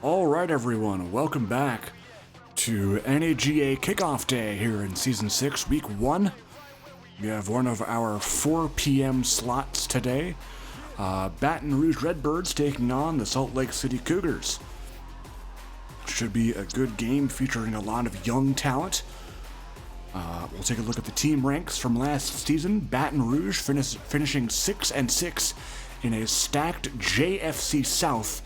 All right, everyone, welcome back to NAGA Kickoff Day here in Season 6, Week 1. We have one of our 4 p.m. slots today. Baton Rouge Redbirds taking on the Salt Lake City Cougars. Should be a good game featuring a lot of young talent. We'll take a look at the team ranks from last season. Baton Rouge finishing 6-6 in a stacked JFC South.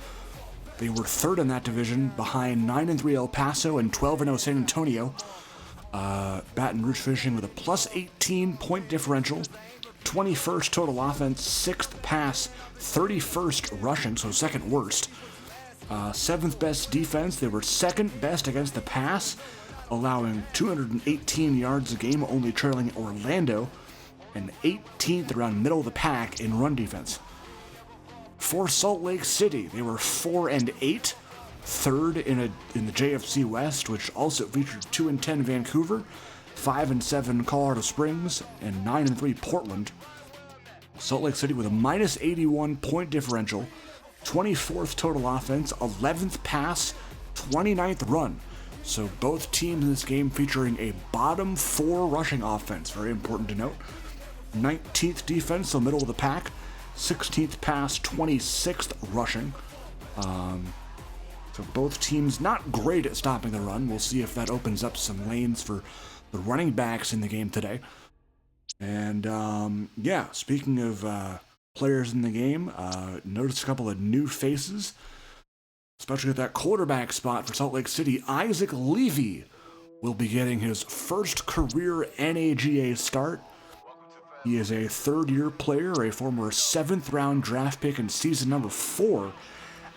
They were third in that division, behind 9-3 El Paso and 12-0 San Antonio. Baton Rouge finishing with a plus 18 point differential, 21st total offense, 6th pass, 31st rushing, so second worst. 7th best defense. They were second best against the pass, allowing 218 yards a game, only trailing Orlando, and 18th around middle of the pack in run defense. For Salt Lake City, they were 4-8, third in the JFC West, which also featured 2-10 Vancouver, 5-7 Colorado Springs, and 9-3 Portland. Salt Lake City with a minus 81 point differential, 24th total offense, 11th pass, 29th run. So both teams in this game featuring a bottom 4 rushing offense, very important to note. 19th defense, so middle of the pack. 16th pass, 26th rushing. So both teams not great at stopping the run. We'll see if that opens up some lanes for the running backs in the game today. And speaking of players in the game, notice a couple of new faces, especially at that quarterback spot for Salt Lake City. Isaac Levy will be getting his first career NAGA start. He is a third-year player, a former 7th-round draft pick in season number 4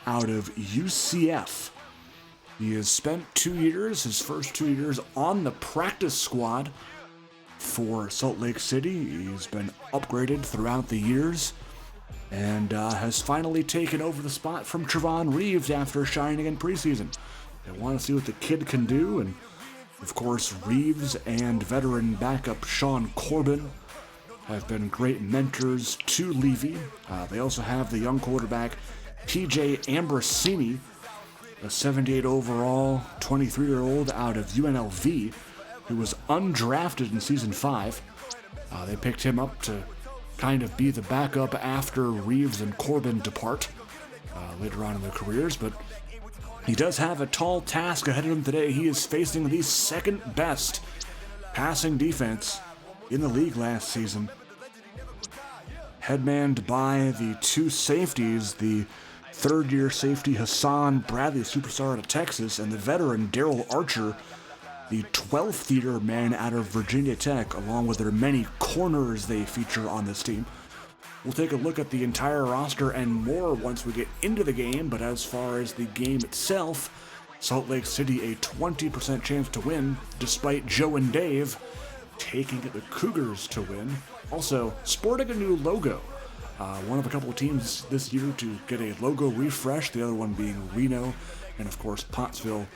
out of UCF. He has spent 2 years, his first 2 years, on the practice squad for Salt Lake City. He's been upgraded throughout the years and has finally taken over the spot from Trevon Reeves after shining in preseason. They want to see what the kid can do, and of course, Reeves and veteran backup Sean Corbin have been great mentors to Levy. They also have the young quarterback TJ Ambrosini, a 78 overall, 23-year-old out of UNLV, who was undrafted in Season 5. They picked him up to kind of be the backup after Reeves and Corbin depart later on in their careers, but he does have a tall task ahead of him today. He is facing the second best passing defense in the league last season, headmanned by the 2 safeties, the third-year safety Hassan Bradley, superstar out of Texas, and the veteran Daryl Archer, the 12th-year man out of Virginia Tech, along with their many corners they feature on this team. We'll take a look at the entire roster and more once we get into the game, but as far as the game itself, Salt Lake City a 20% chance to win, despite Joe and Dave taking the Cougars to win. Also, sporting a new logo. One of a couple of teams this year to get a logo refresh, the other one being Reno, and of course Pottsville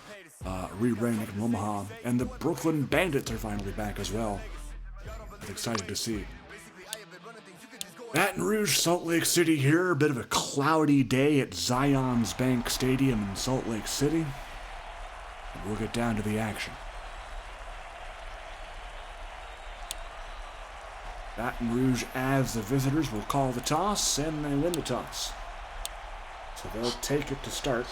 rebranding in Omaha. And the Brooklyn Bandits are finally back as well. I'm excited to see. Baton Rouge, Salt Lake City here. A bit of a cloudy day at Zions Bank Stadium in Salt Lake City. And we'll get down to the action. Baton Rouge, as the visitors, will call the toss, and they win the toss. So they'll take it to start.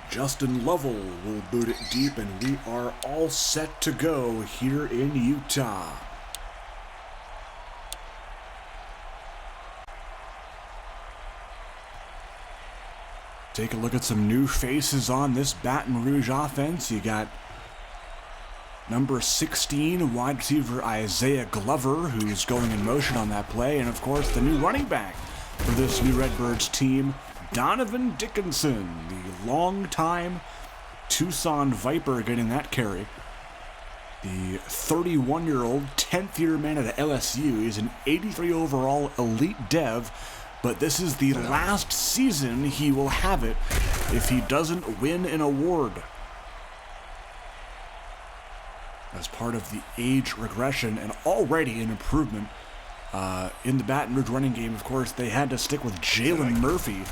Justin Lovell will boot it deep, and we are all set to go here in Utah. Take a look at some new faces on this Baton Rouge offense. You got number 16, wide receiver Isaiah Glover, who's going in motion on that play. And, of course, the new running back for this new Redbirds team, Donovan Dickinson, the longtime Tucson Viper, getting that carry. The 31-year-old, 10th-year man at LSU. He's an 83 overall elite dev, but this is the last season he will have it if he doesn't win an award. as part of the age regression and already an improvement in the Baton Rouge running game. Of course, they had to stick with Jalen Murphy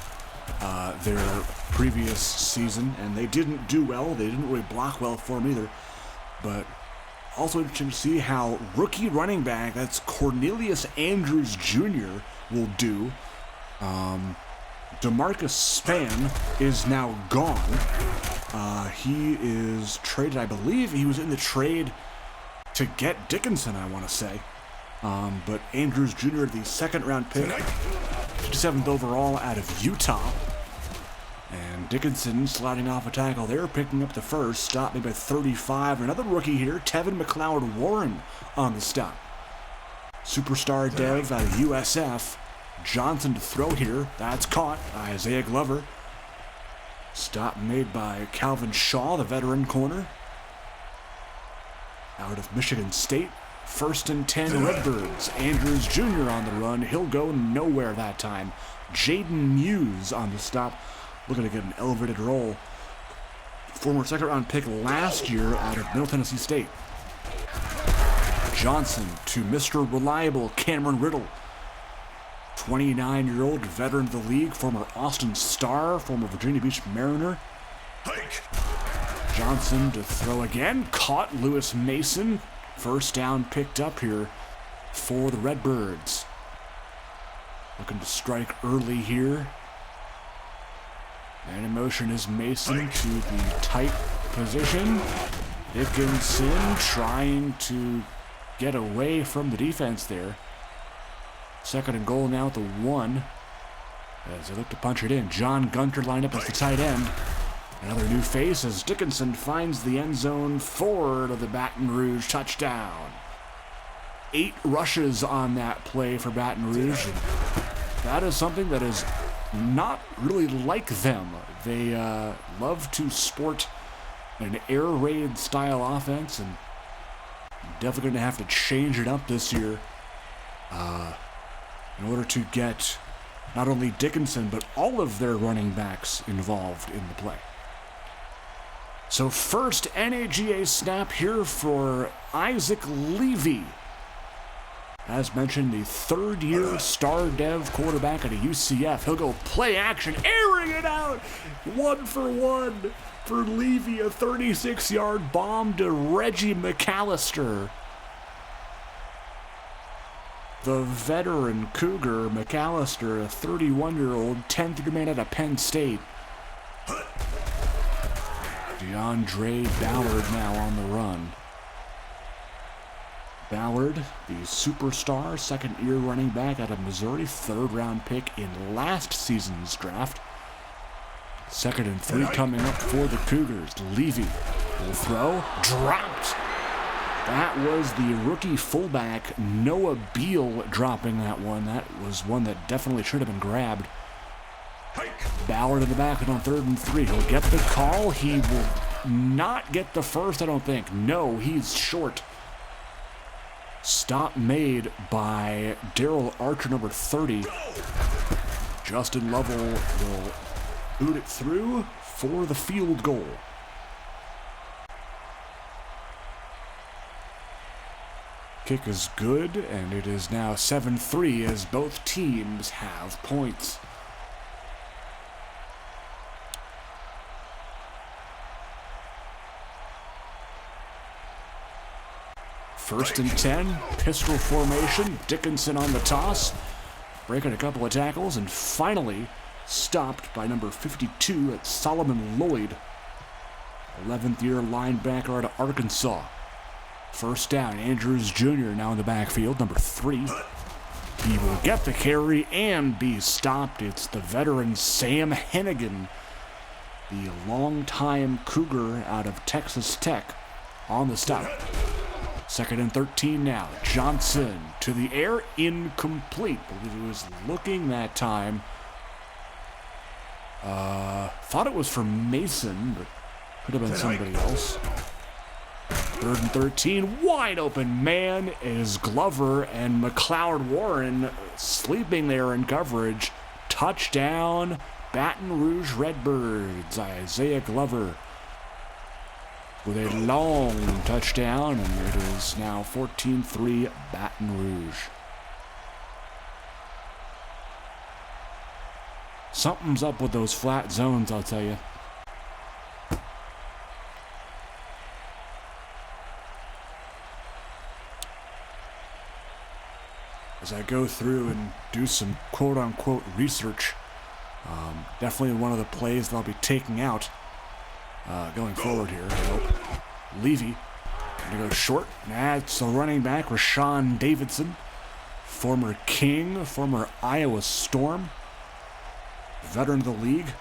their previous season, and they didn't do well. They didn't really block well for him either. But also interesting to see how rookie running back, that's Cornelius Andrews Jr., will do. DeMarcus Spann is now gone. He is traded, I believe he was in the trade to get Dickinson, I want to say. But Andrews Jr., the second-round pick, 57th overall out of Utah. And Dickinson sliding off a tackle there, picking up the first, stopped maybe by 35. Another rookie here, Tevin McLeod-Warren on the stop. Superstar dev out of USF. Johnson to throw here. That's caught by Isaiah Glover. Stop made by Calvin Shaw, the veteran corner. Out of Michigan State. 1st and 10 Redbirds. Andrews Jr. on the run. He'll go nowhere that time. Jaden Muse on the stop. Looking to get an elevated role. Former second-round pick last year out of Middle Tennessee State. Johnson to Mr. Reliable Cameron Riddle. 29-year-old veteran of the league, former Austin Star, former Virginia Beach Mariner. Johnson to throw again. Caught Lewis Mason. First down picked up here for the Redbirds. Looking to strike early here. And in motion is Mason to the tight position. Dickinson trying to get away from the defense there. 2nd and goal now at the 1. As they look to punch it in. John Gunter lined up as the tight end. Another new face as Dickinson finds the end zone forward of the Baton Rouge touchdown. 8 rushes on that play for Baton Rouge. And that is something that is not really like them. They love to sport an air raid style offense, and definitely going to have to change it up this year in order to get not only Dickinson but all of their running backs involved in the play. So first NAGA snap here for Isaac Levy. As mentioned, the 3rd-year star dev quarterback at a UCF. He'll go play action, airing it out. 1-for-1 for Levy. A 36-yard bomb to Reggie McAllister. The veteran Cougar, McAllister, a 31-year-old, 10th-year man out of Penn State. DeAndre Ballard now on the run. Ballard, the superstar, 2nd-year running back out of Missouri, 3rd-round pick in last season's draft. 2nd and 3 coming up for the Cougars. Levy will throw, dropped. That was the rookie fullback Noah Beal dropping that one. That was one that definitely should have been grabbed. Ballard in the back on 3rd and 3. He'll get the call. He will not get the first, I don't think. No, he's short. Stop made by Daryl Archer, number 30. Justin Lovell will boot it through for the field goal. Kick is good, and it is now 7-3 as both teams have points. First and 10, pistol formation, Dickinson on the toss, breaking a couple of tackles, and finally stopped by number 52 at Solomon Lloyd, 11th-year linebacker out of Arkansas. First down, Andrews Jr. now in the backfield, number 3. He will get the carry and be stopped. It's the veteran Sam Hennigan, the longtime Cougar out of Texas Tech, on the stop. 2nd and 13 now. Johnson to the air, incomplete. Believe he was looking that time. Thought it was for Mason, but could have been somebody else. 3rd and 13, wide open man is Glover, and McLeod-Warren sleeping there in coverage. Touchdown, Baton Rouge Redbirds. Isaiah Glover with a long touchdown, and it is now 14-3 Baton Rouge. Something's up with those flat zones, I'll tell you. As I go through and do some quote-unquote research, definitely one of the plays that I'll be taking out going forward here, I hope. Levy, gonna go short. That's the running back, Rashawn Davidson, former King, former Iowa Storm, veteran of the league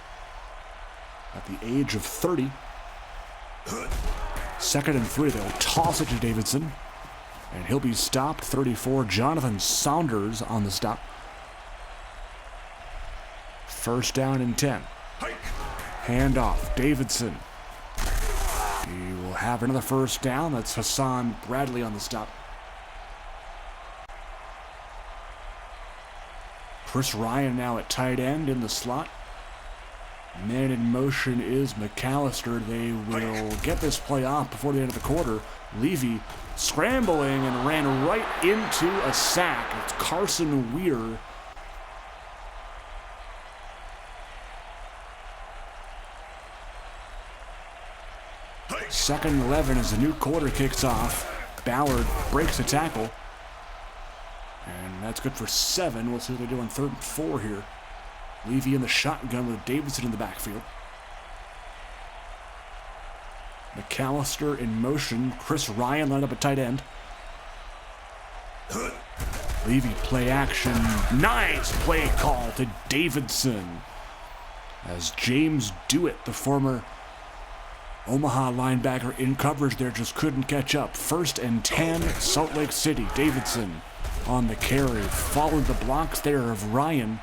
at the age of 30. 2nd and 3, they'll toss it to Davidson, and he'll be stopped. 34, Jonathan Saunders on the stop. 1st down and 10. Handoff, Davidson. He will have another 1st down. That's Hassan Bradley on the stop. Chris Ryan now at tight end in the slot. Man in motion is McAllister. They will get this play off before the end of the quarter. Levy scrambling and ran right into a sack. It's Carson Weir. Second and 11 as the new quarter kicks off. Ballard breaks a tackle. And that's good for 7. We'll see what they do on 3rd and 4 here. Levy in the shotgun with Davidson in the backfield. McAllister in motion. Chris Ryan lined up at tight end. Levy play action. Nice play call to Davidson. As James Dewitt, the former Omaha linebacker in coverage there, just couldn't catch up. 1st and 10, Salt Lake City. Davidson on the carry. Followed the blocks there of Ryan.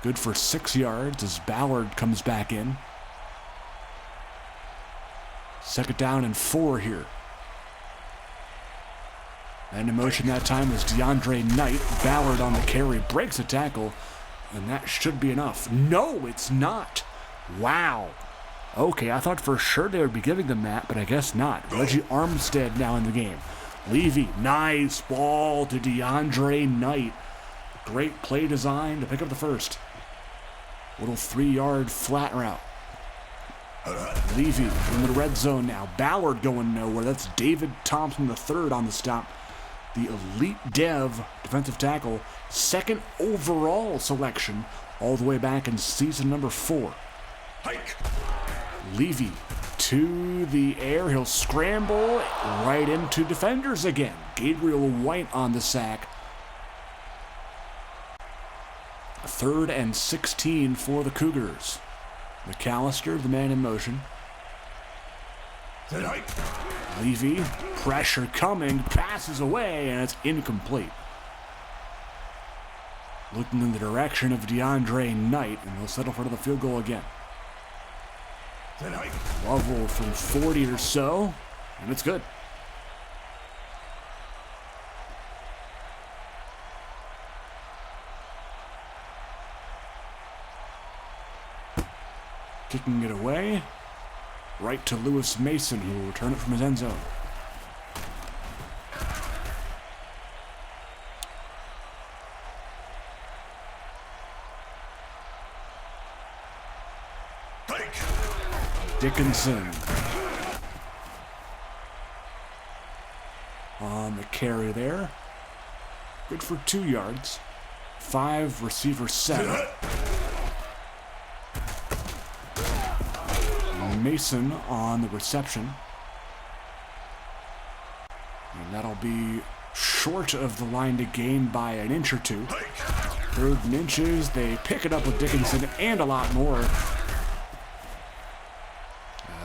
Good for 6 yards as Ballard comes back in. 2nd down and 4 here. And in motion that time was DeAndre Knight. Ballard on the carry, breaks a tackle, and that should be enough. No, it's not. Wow. Okay, I thought for sure they would be giving them that, but I guess not. Reggie Armstead now in the game. Levy, nice ball to DeAndre Knight. Great play design to pick up the 1st. Little 3-yard flat route. Levy in the red zone now. Ballard going nowhere. That's David Thompson III on the stop. The elite dev defensive tackle. 2nd overall selection all the way back in season number 4. Levy to the air. He'll scramble right into defenders again. Gabriel White on the sack. 3rd and 16 for the Cougars. McAllister, the man in motion. Levy, pressure coming, passes away, and it's incomplete. Looking in the direction of DeAndre Knight, and they'll settle for the field goal again. Level from 40 or so, and it's good. Kicking it away, right to Lewis Mason, who will return it from his end zone. Dickinson on the carry there. Good for 2 yards. 5 receiver set. Mason on the reception. And that'll be short of the line to gain by an inch or 2. 3rd and inches. They pick it up with Dickinson and a lot more.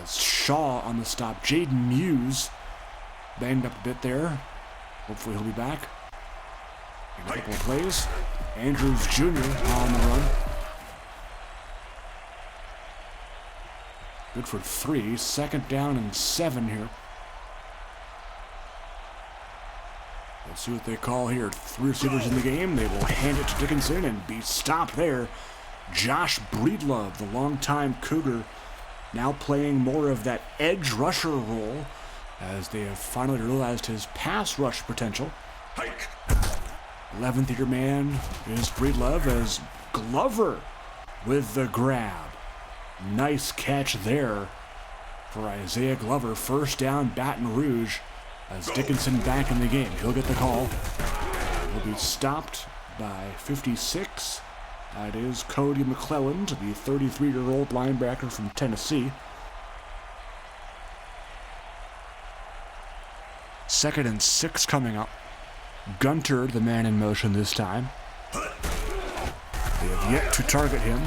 Shaw on the stop. Jaden Muse banged up a bit there. Hopefully he'll be back in a couple of plays. Andrews Jr. on the run. Good for 3. 2nd down and 7 here. Let's see what they call here. 3 receivers in the game. They will hand it to Dickinson and be stopped there. Josh Breedlove, the longtime Cougar, now playing more of that edge rusher role as they have finally realized his pass rush potential. 11th year man is Breedlove as Glover with the grab. Nice catch there for Isaiah Glover. First down, Baton Rouge, as Dickinson back in the game. He'll get the call. He'll be stopped by 56. That is Cody McClelland, the 33-year-old linebacker from Tennessee. 2nd and 6 coming up. Gunter, the man in motion this time. They have yet to target him.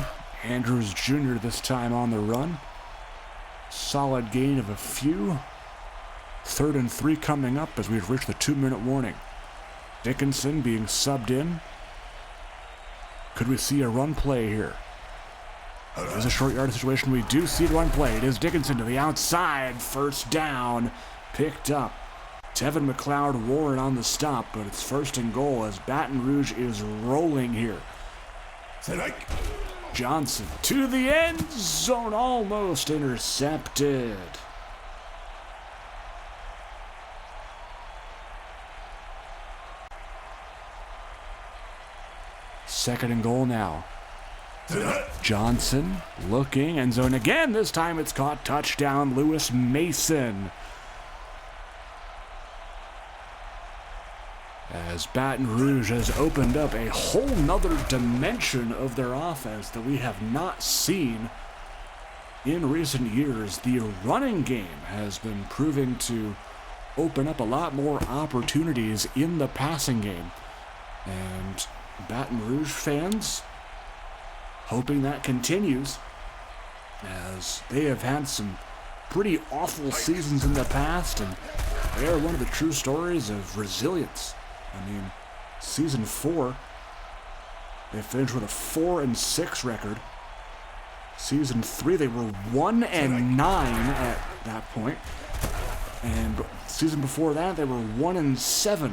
Andrews Jr. this time on the run. Solid gain of a few. 3rd and 3 coming up as we've reached the 2-minute warning. Dickinson being subbed in. Could we see a run play here? It is a short yard situation. We do see the run play. It is Dickinson to the outside. First down. Picked up. Tevin McLeod Warren on the stop, but it's 1st and goal as Baton Rouge is rolling here. Johnson to the end zone, almost intercepted. Second and goal now. Johnson looking, end zone again. This time it's caught. Touchdown, Lewis Mason. As Baton Rouge has opened up a whole nother dimension of their offense that we have not seen in recent years. The running game has been proving to open up a lot more opportunities in the passing game. And Baton Rouge fans hoping that continues, as they have had some pretty awful seasons in the past, and they are one of the true stories of resilience. I mean, season 4, they finished with a 4-6 record. Season 3, they were 1-9 at that point. And season before that, they were 1-7.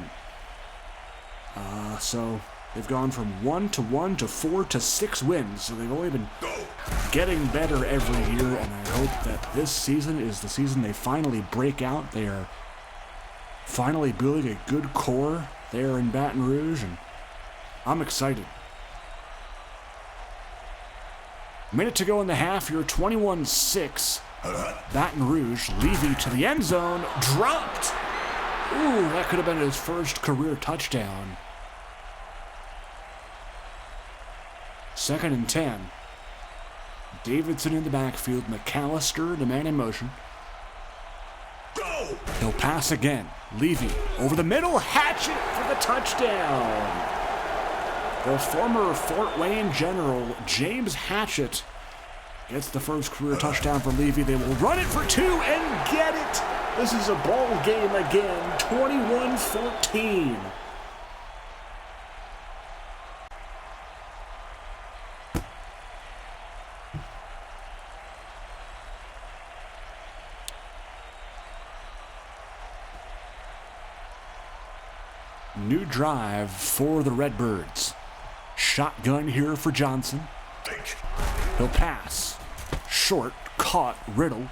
So they've gone from 1-1 to 4-6 wins. So they've only been getting better every year, and I hope that this season is the season they finally break out. They are finally building a good core there in Baton Rouge, and I'm excited. Minute to go in the half. You're 21-6. Baton Rouge. Levy to the end zone. Dropped. Ooh, that could have been his first career touchdown. 2nd and 10. Davidson in the backfield. McAllister, the man in motion. He'll pass again. Levy over the middle. Hatchet for the touchdown. The former Fort Wayne general, James Hatchett, gets the first career touchdown for Levy. They will run it for 2 and get it. This is a ball game again. 21-14. New drive for the Redbirds. Shotgun here for Johnson. He'll pass. Short, caught, Riddle.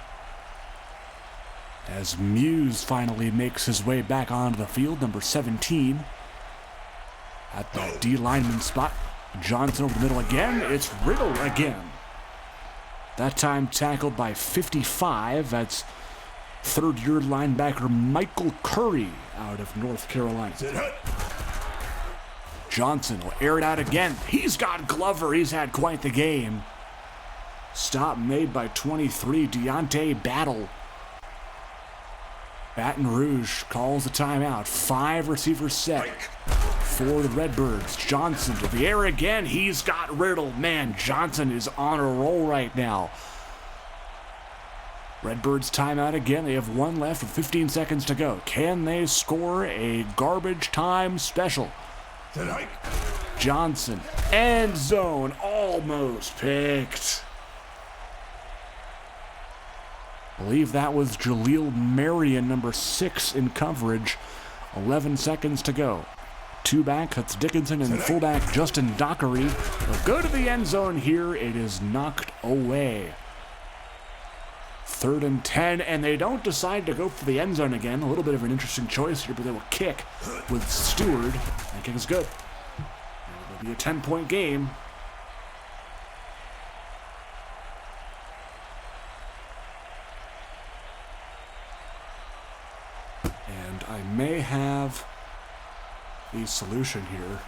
As Muse finally makes his way back onto the field, number 17. At the D lineman spot. Johnson over the middle again. It's Riddle again. That time tackled by 55. That's 3rd-year linebacker Michael Curry out of North Carolina. Johnson will air it out again. He's got Glover. He's had quite the game. Stop made by 23, Deontay Battle. Baton Rouge calls the timeout. 5 receivers set for the Redbirds. Johnson to the air again. He's got Riddle. Man, Johnson is on a roll right now. Redbirds timeout again. They have 1 left with 15 seconds to go. Can they score a garbage time special? Johnson, end zone, almost picked. I believe that was Jaleel Marion, number 6 in coverage. 11 seconds to go. 2 back, that's Dickinson, and fullback Justin Dockery. They'll go to the end zone here. It is knocked away. 3rd and 10, and they don't decide to go for the end zone again. A little bit of an interesting choice here, but they will kick with Stewart. That kick is good. It'll be a 10-point game. And I may have the solution here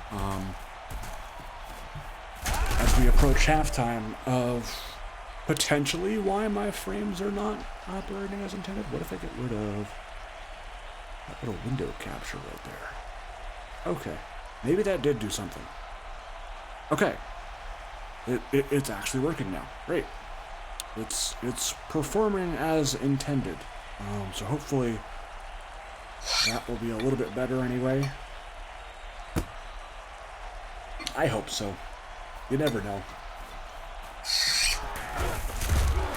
as we approach halftime of potentially why my frames are not operating as intended. What if I get rid of that little window capture right there? Okay, maybe that did do something. Okay, it's actually working now. Great. It's performing as intended. So hopefully that will be a little bit better anyway. I hope so. You never know.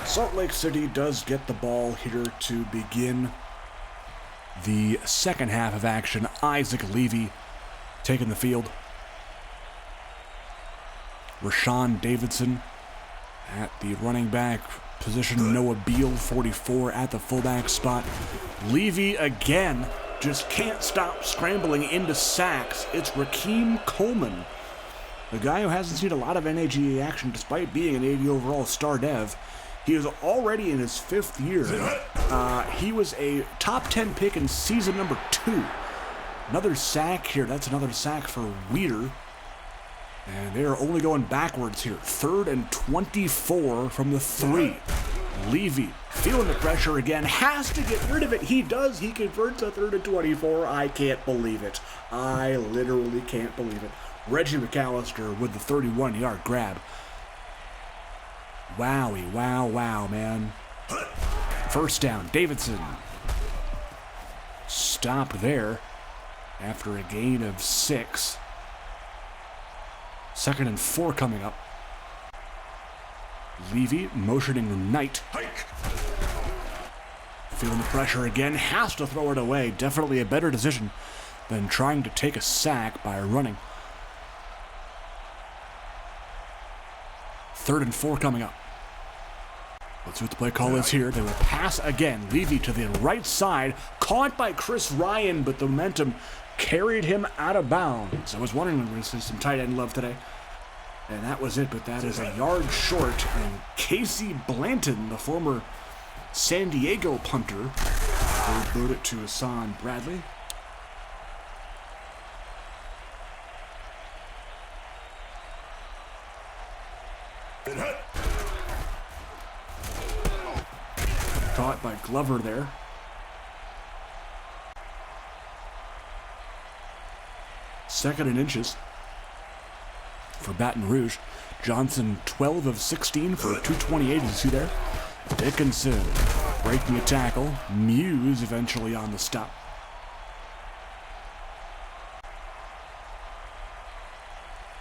Salt Lake City does get the ball here to begin the second half of action. Isaac Levy taking the field. Rashawn Davidson at the running back position. Noah Beal, 44, at the fullback spot. Levy again just can't stop scrambling into sacks. It's Rakeem Coleman, the guy who hasn't seen a lot of NAGA action despite being an 80 overall star dev. He is already in his 5th year. He was a top 10 pick in season number 2. Another sack here. That's another sack for Weeder. And they are only going backwards here. 3rd and 24 from the 3. Levy feeling the pressure again. Has to get rid of it. He does. He converts a 3rd and 24. I can't believe it. I literally can't believe it. Reggie McAllister with the 31-yard grab. Wowie, wow, man. 1st down, Davidson. Stopped there after a gain of 6. 2nd and 4 coming up. Levy motioning Knight. Feeling the pressure again, has to throw it away. Definitely a better decision than trying to take a sack by running. 3rd and 4 coming up. Let's see what the play call is here. They will pass again. Levy to the right side. Caught by Chris Ryan, but the momentum carried him out of bounds. I was wondering when we were going to see some tight end love today. And that was it, but that is a yard short. And Casey Blanton, the former San Diego punter, will boot it to Hassan Bradley. Caught by Glover there. Second and inches for Baton Rouge. Johnson 12 of 16 for 228, as you see there. Dickinson breaking a tackle. Muse eventually on the stop.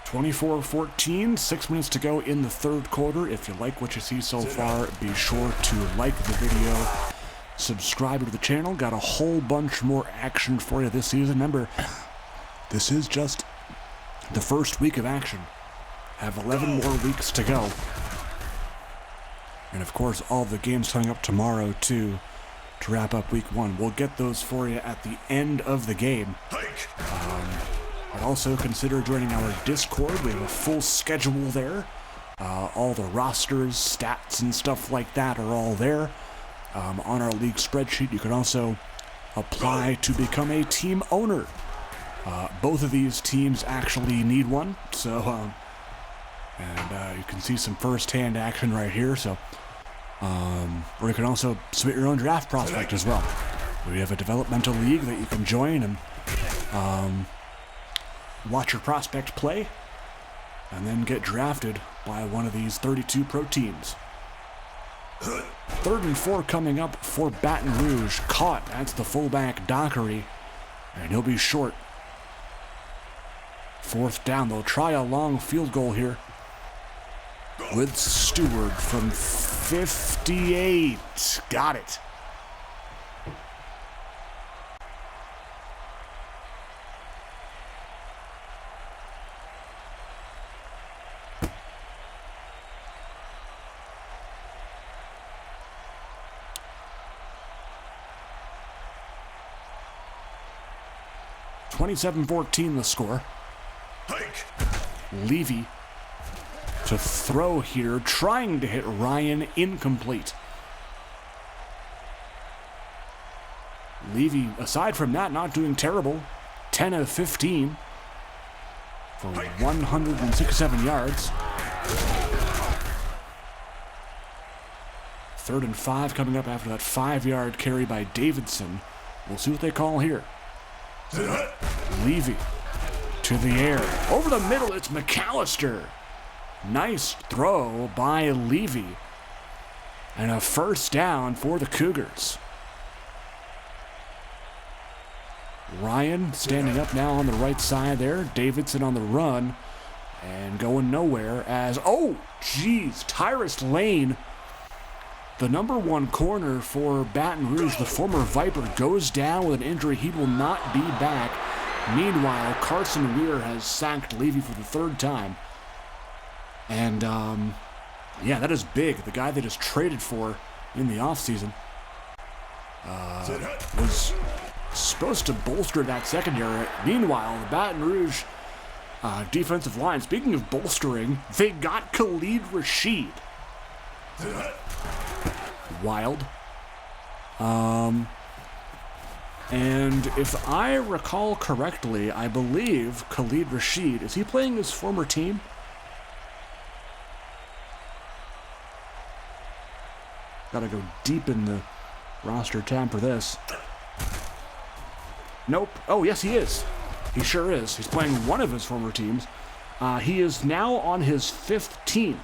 (24-14), 6 minutes to go in the 3rd quarter. If you like what you see so far, be sure to like the video, subscribe to the channel. Got a whole bunch more action for you this season. Remember, this is just the first week of action. Have 11 more weeks to go. And of course, all the games coming up tomorrow too, to wrap up week 1. We'll get those for you at the end of the game. But also consider joining our Discord. We have a full schedule there. All the rosters, stats, and stuff like that are all there. On our league spreadsheet, you can also apply to become a team owner. Both of these teams actually need one, so and you can see some first-hand action right here. So, or you can also submit your own draft prospect as well. We have a developmental league that you can join and watch your prospect play, and then get drafted by one of these 32 pro teams. 3rd and 4 coming up for Baton Rouge. Caught. That's the fullback Dockery, and he'll be short. 4th down. They'll try a long field goal here with Stewart from 58. Got it. 27-14 the score. Levy to throw here, trying to hit Ryan, incomplete. Levy, aside from that, not doing terrible. 10 of 15 for 167 yards. 3rd and 5 coming up after that 5-yard carry by Davidson. We'll see what they call here. Levy to the air. Over the middle, it's McAllister. Nice throw by Levy. And a first down for the Cougars. Ryan standing up now on the right side there. Davidson on the run. And going nowhere as, oh, geez, Tyrus Lane, the number 1 corner for Baton Rouge, the former Viper, goes down with an injury. He will not be back. Meanwhile, Carson Weir has sacked Levy for the 3rd time. And, yeah, that is big. The guy they just traded for in the offseason was supposed to bolster that secondary. Meanwhile, the Baton Rouge defensive line, speaking of bolstering, they got Khalid Rashid. Wild. And if I recall correctly, I believe Khalid Rashid, is he playing his former team? Gotta go deep in the roster tab for this. Nope. Oh, yes, he is. He sure is. He's playing one of his former teams. He is now on his 5th team.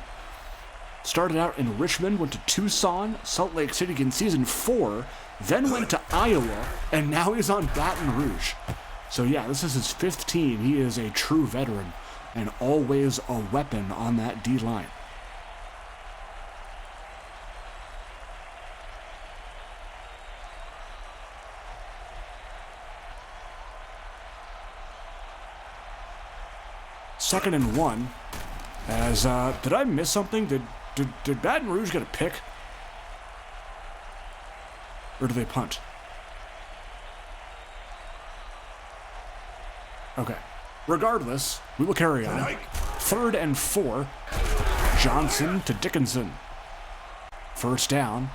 Started out in Richmond, went to Tucson, Salt Lake City in season 4, then went to Iowa, and now he's on Baton Rouge. So yeah, this is his 5th team. He is a true veteran and always a weapon on that D-line. Second and 1. As, did I miss something? Did Baton Rouge get a pick? Or do they punt? Okay. Regardless, we will carry on. 3rd and 4. Johnson to Dickinson. First down.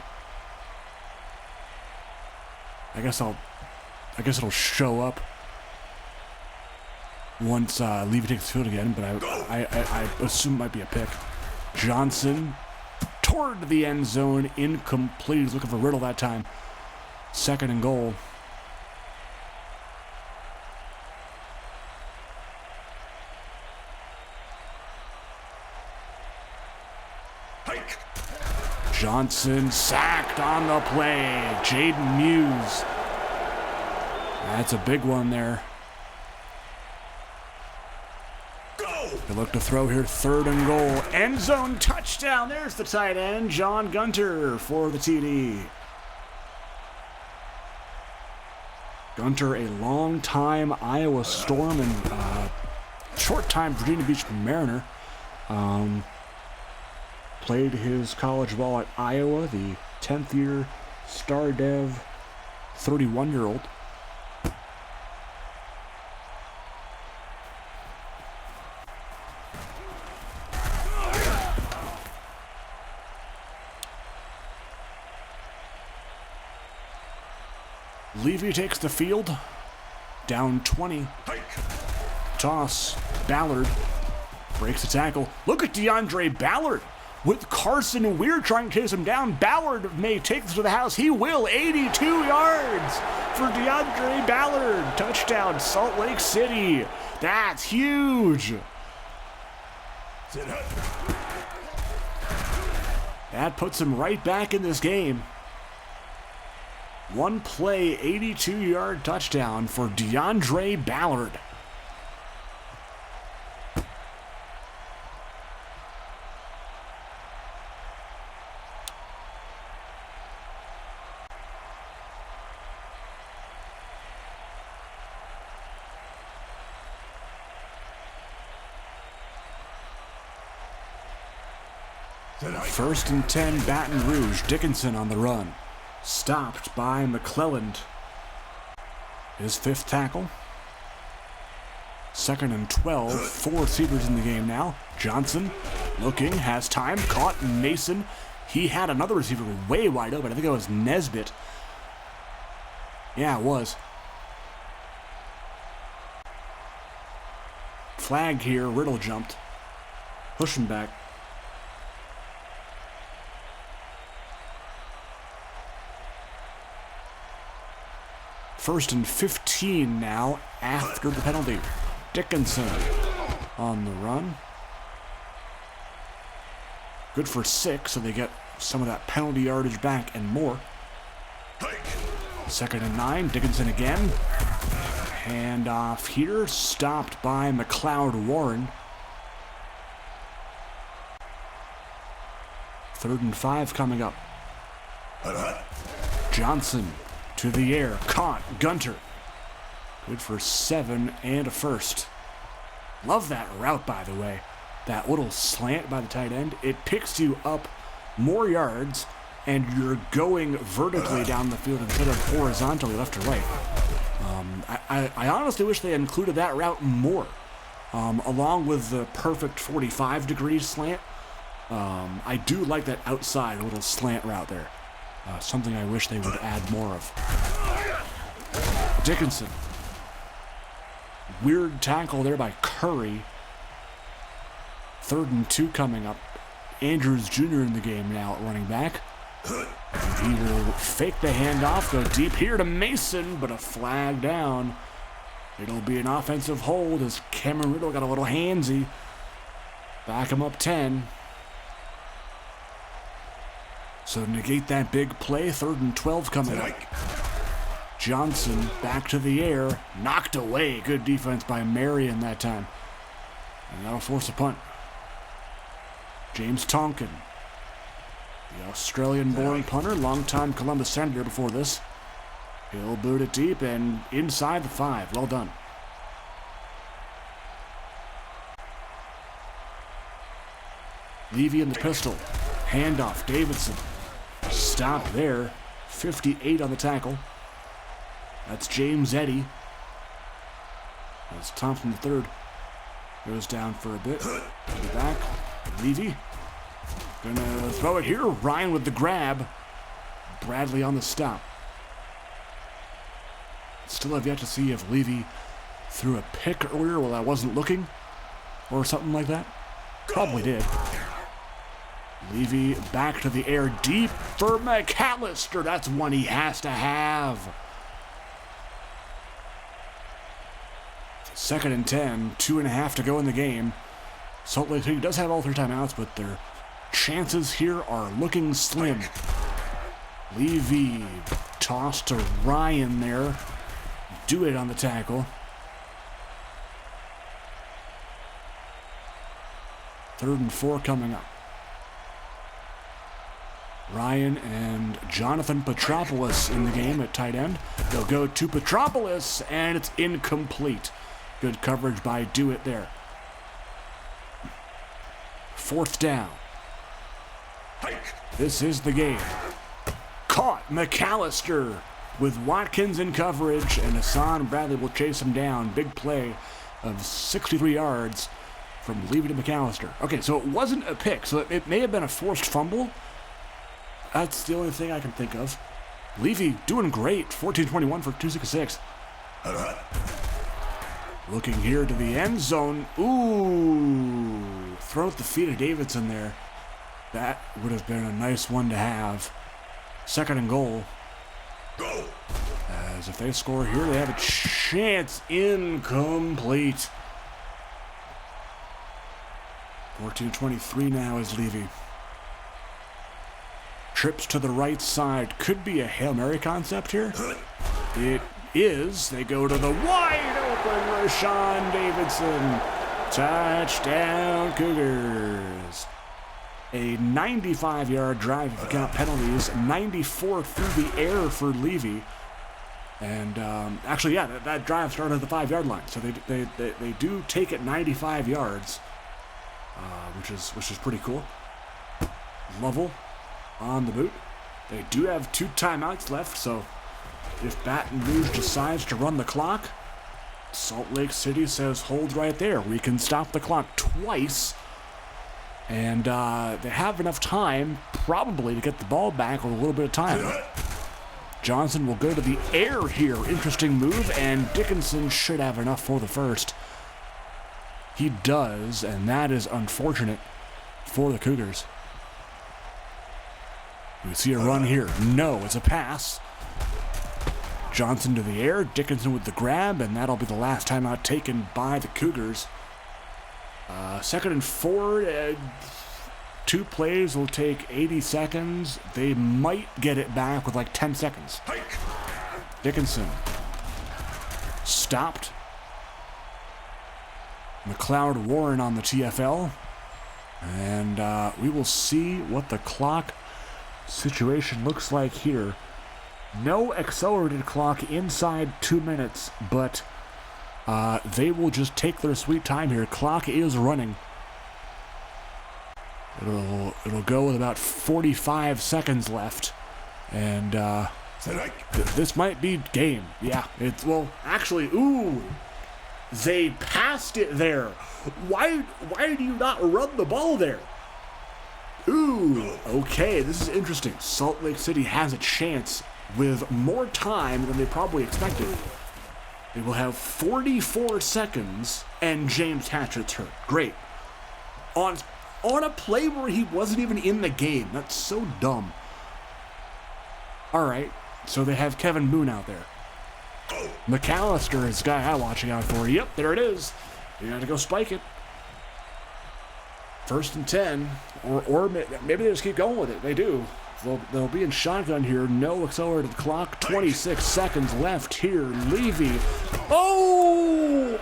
I guess it'll show up once Levy takes the field again, but I assume it might be a pick. Johnson toward the end zone, incomplete. He's looking for Riddle that time. 2nd and goal. Johnson sacked on the play. Jaden Muse. That's a big one there. They look to throw here, 3rd and goal. End zone touchdown. There's the tight end, John Gunter, for the TD. Gunter, a long-time Iowa Storm and short-time Virginia Beach Mariner. Played his college ball at Iowa, the 10th year Star Dev 31-year-old. Levy takes the field, down 20. Toss, Ballard breaks the tackle. Look at DeAndre Ballard with Carson Weir trying to chase him down. Ballard may take this to the house. He will. 82 yards for DeAndre Ballard. Touchdown, Salt Lake City. That's huge. That puts him right back in this game. One play, 82-yard touchdown for DeAndre Ballard. First and 10, Baton Rouge. Dickinson on the run. Stopped by McClelland. His 5th tackle. 2nd and 12. 4 receivers in the game now. Johnson looking, has time, caught Mason. He had another receiver way wide open. I think it was Nesbitt. Yeah, it was. Flag here, Riddle jumped. Pushing back. First and 15 now after the penalty. Dickinson on the run. Good for 6, so they get some of that penalty yardage back and more. 2nd and 9, Dickinson again. Hand off here, stopped by McLeod Warren. 3rd and 5 coming up. Johnson to the air, caught, Gunter. Good for 7 and a first. Love that route, by the way. That little slant by the tight end. It picks you up more yards, and you're going vertically down the field instead of horizontally left to right. I honestly wish they included that route more, along with the perfect 45-degree slant. I do like that outside little slant route there. Something I wish they would add more of. Dickinson. Weird tackle there by Curry. 3rd and 2 coming up. Andrews Jr. in the game now at running back. Peter fake the handoff, go deep here to Mason, but a flag down. It'll be an offensive hold as Cameron Riddle got a little handsy. Back him up 10. So negate that big play, 3rd and 12 coming up. Johnson back to the air, knocked away. Good defense by Marion that time. And that'll force a punt. James Tonkin, the Australian-born punter, longtime Columbus Senator before this. He'll boot it deep and inside the 5. Well done. Levy in the pistol. Handoff, Davidson. Stop there. 58 on the tackle. That's James Eddy. That's Thompson III. Goes down for a bit. Put it back. Levy. Gonna throw it here. Ryan with the grab. Bradley on the stop. Still have yet to see if Levy threw a pick earlier while I wasn't looking. Or something like that. Probably did. Levy back to the air deep for McAllister. That's one he has to have. 2nd and 10, 2.5 to go in the game. Salt Lake City does have all 3 timeouts, but their chances here are looking slim. Levy tossed to Ryan there. Do it on the tackle. 3rd and 4 coming up. Ryan and Jonathan Petropoulos in the game at tight end. They'll go to Petropoulos, and it's incomplete. Good coverage by Dewitt there. 4th down. This is the game. Caught McAllister with Watkins in coverage, and Hassan Bradley will chase him down. Big play of 63 yards from Levy to McAllister. Okay, so it wasn't a pick, so it may have been a forced fumble. That's the only thing I can think of. Levy doing great. 14-21 for 266. Looking here to the end zone. Ooh. Throw at the feet of Davidson there. That would have been a nice one to have. 2nd and goal. As if they score here, they have a chance. Incomplete. 14-23 now is Levy. Trips to the right side. Could be a Hail Mary concept here. It is. They go to the wide open Rashawn Davidson. Touchdown Cougars. A 95-yard drive if you count penalties. 94 through the air for Levy. And actually, yeah, that drive started at the 5-yard line. So they do take it 95 yards, which is pretty cool. Lovell on the boot. They do have 2 timeouts left, so if Baton Rouge decides to run the clock, Salt Lake City says hold right there. We can stop the clock twice. And they have enough time, probably, to get the ball back with a little bit of time. Johnson will go to the air here. Interesting move, and Dickinson should have enough for the first. He does, and that is unfortunate for the Cougars. We see a run here. No, it's a pass. Johnson to the air, Dickinson with the grab, and that'll be the last timeout taken by the Cougars. 2nd and 4, 2 plays will take 80 seconds. They might get it back with like 10 seconds. Dickinson stopped. McLeod Warren on the TFL. And we will see what the clock situation looks like here. No accelerated clock inside 2 minutes, but they will just take their sweet time here. Clock is running. It'll go with about 45 seconds left, and this might be game. Yeah, it's actually. Ooh, they passed it there. Why do you not run the ball there? Ooh, okay, this is interesting. Salt Lake City has a chance with more time than they probably expected. They will have 44 seconds, and James Hatchett's hurt. Great. On a play where he wasn't even in the game. That's so dumb. All right, so they have Kevin Moon out there. McAllister is the guy I'm watching out for. Yep, there it is. You got to go spike it. 1st and 10, or maybe they just keep going with it. They do. They'll be in shotgun here. No accelerated clock. 26 seconds left here. Levy. Oh!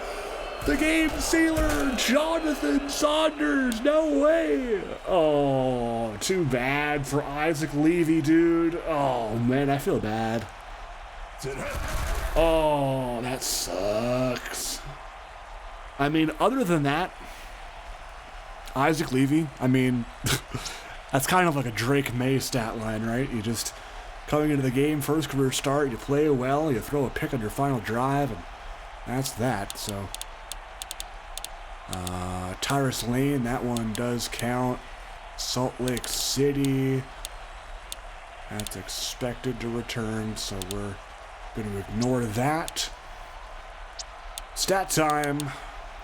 The game sealer, Jonathan Saunders. No way. Oh, too bad for Isaac Levy, dude. Oh, man, I feel bad. Oh, that sucks. I mean, other than that, Isaac Levy, I mean, that's kind of like a Drake May stat line, right? You just coming into the game, first career start, you play well, you throw a pick on your final drive, and that's that. So, Tyrus Lane, that one does count. Salt Lake City, that's expected to return, so we're going to ignore that. Stat time.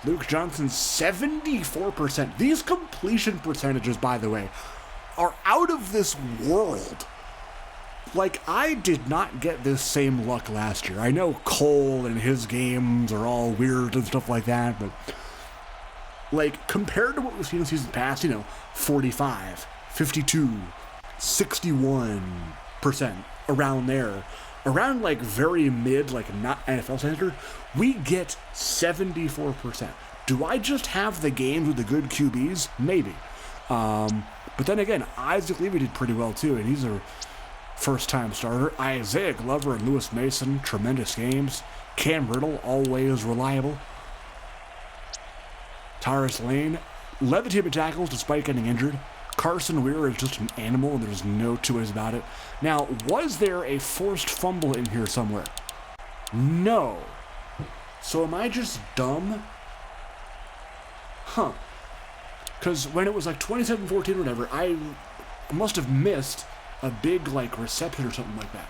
Luke Johnson, 74%. These completion percentages, by the way, are out of this world. Like, I did not get this same luck last year. I know Cole and his games are all weird and stuff like that, but, like, compared to what we've seen in season past, 45, 52, 61%, around there. Around, like, very mid, like, not NFL standard, we get 74%. Do I just have the games with the good QBs? Maybe. But then again, Isaac Levy did pretty well, too, and he's a first-time starter. Isaiah Glover and Lewis Mason, tremendous games. Cam Riddle, always reliable. Tyrus Lane led the team in tackles despite getting injured. Carson Weir is just an animal, and there's no two ways about it. Now, was there a forced fumble in here somewhere? No. So am I just dumb? Huh. Because when it was like 27-14 or whatever, I must have missed a big, like, reception or something like that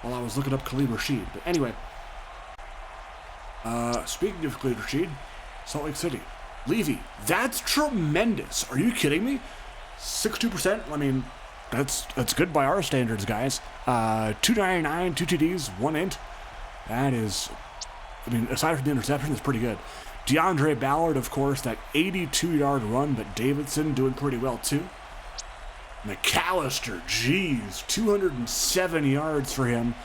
while I was looking up Khalid Rashid. But anyway, speaking of Khalid Rashid, Salt Lake City. Levy, that's tremendous. Are you kidding me? 62%? I mean, that's good by our standards, guys. 299, 2 TDs, 1 int. That is, I mean, aside from the interception, it's pretty good. DeAndre Ballard, of course, that 82-yard run, but Davidson doing pretty well, too. McAllister, geez, 207 yards for him.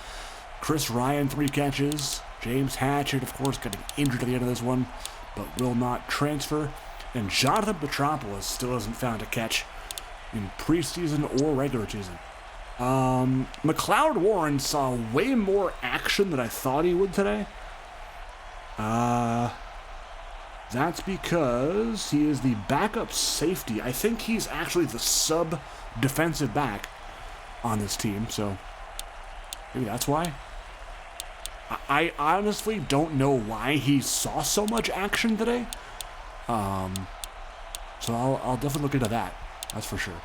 Chris Ryan, 3 catches. James Hatchett, of course, getting injured at the end of this one, but will not transfer. And Jonathan Petropoulos still hasn't found a catch in preseason or regular season. McLeod Warren saw way more action than I thought he would today. That's because he is the backup safety. I think he's actually the sub-defensive back on this team, so maybe that's why. I honestly don't know why he saw so much action today. So I'll definitely look into that. That's for sure.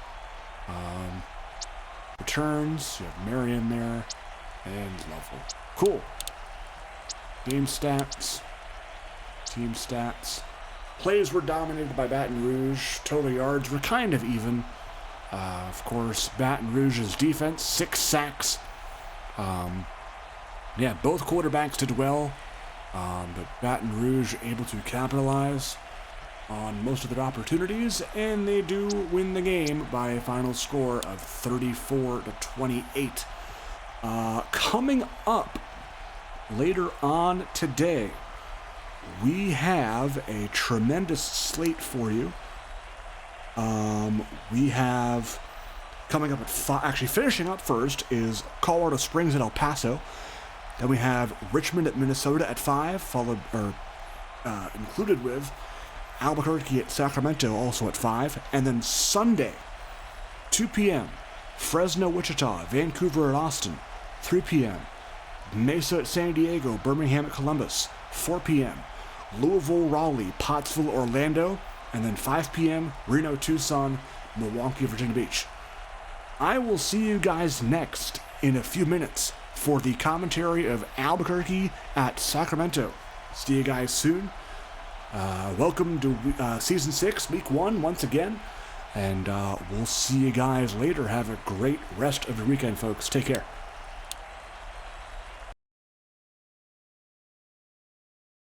Returns, you have Marion there, and Lovell. Cool. Game stats, team stats. Plays were dominated by Baton Rouge. Total yards were kind of even. Of course, Baton Rouge's defense, 6 sacks. Yeah, both quarterbacks did well, but Baton Rouge able to capitalize on most of their opportunities, and they do win the game by a final score of 34-28. Coming up later on today, we have a tremendous slate for you. We have coming up at 5, actually finishing up first is Colorado Springs at El Paso. Then we have Richmond at Minnesota at 5, followed or included with Albuquerque at Sacramento also at 5. And then Sunday, 2 p.m., Fresno, Wichita, Vancouver at Austin, 3 p.m., Mesa at San Diego, Birmingham at Columbus, 4 p.m., Louisville, Raleigh, Pottsville, Orlando, and then 5 p.m., Reno, Tucson, Milwaukee, Virginia Beach. I will see you guys next in a few minutes for the commentary of Albuquerque at Sacramento. See you guys soon. Welcome to Season 6, Week 1 once again. And we'll see you guys later. Have a great rest of your weekend, folks. Take care.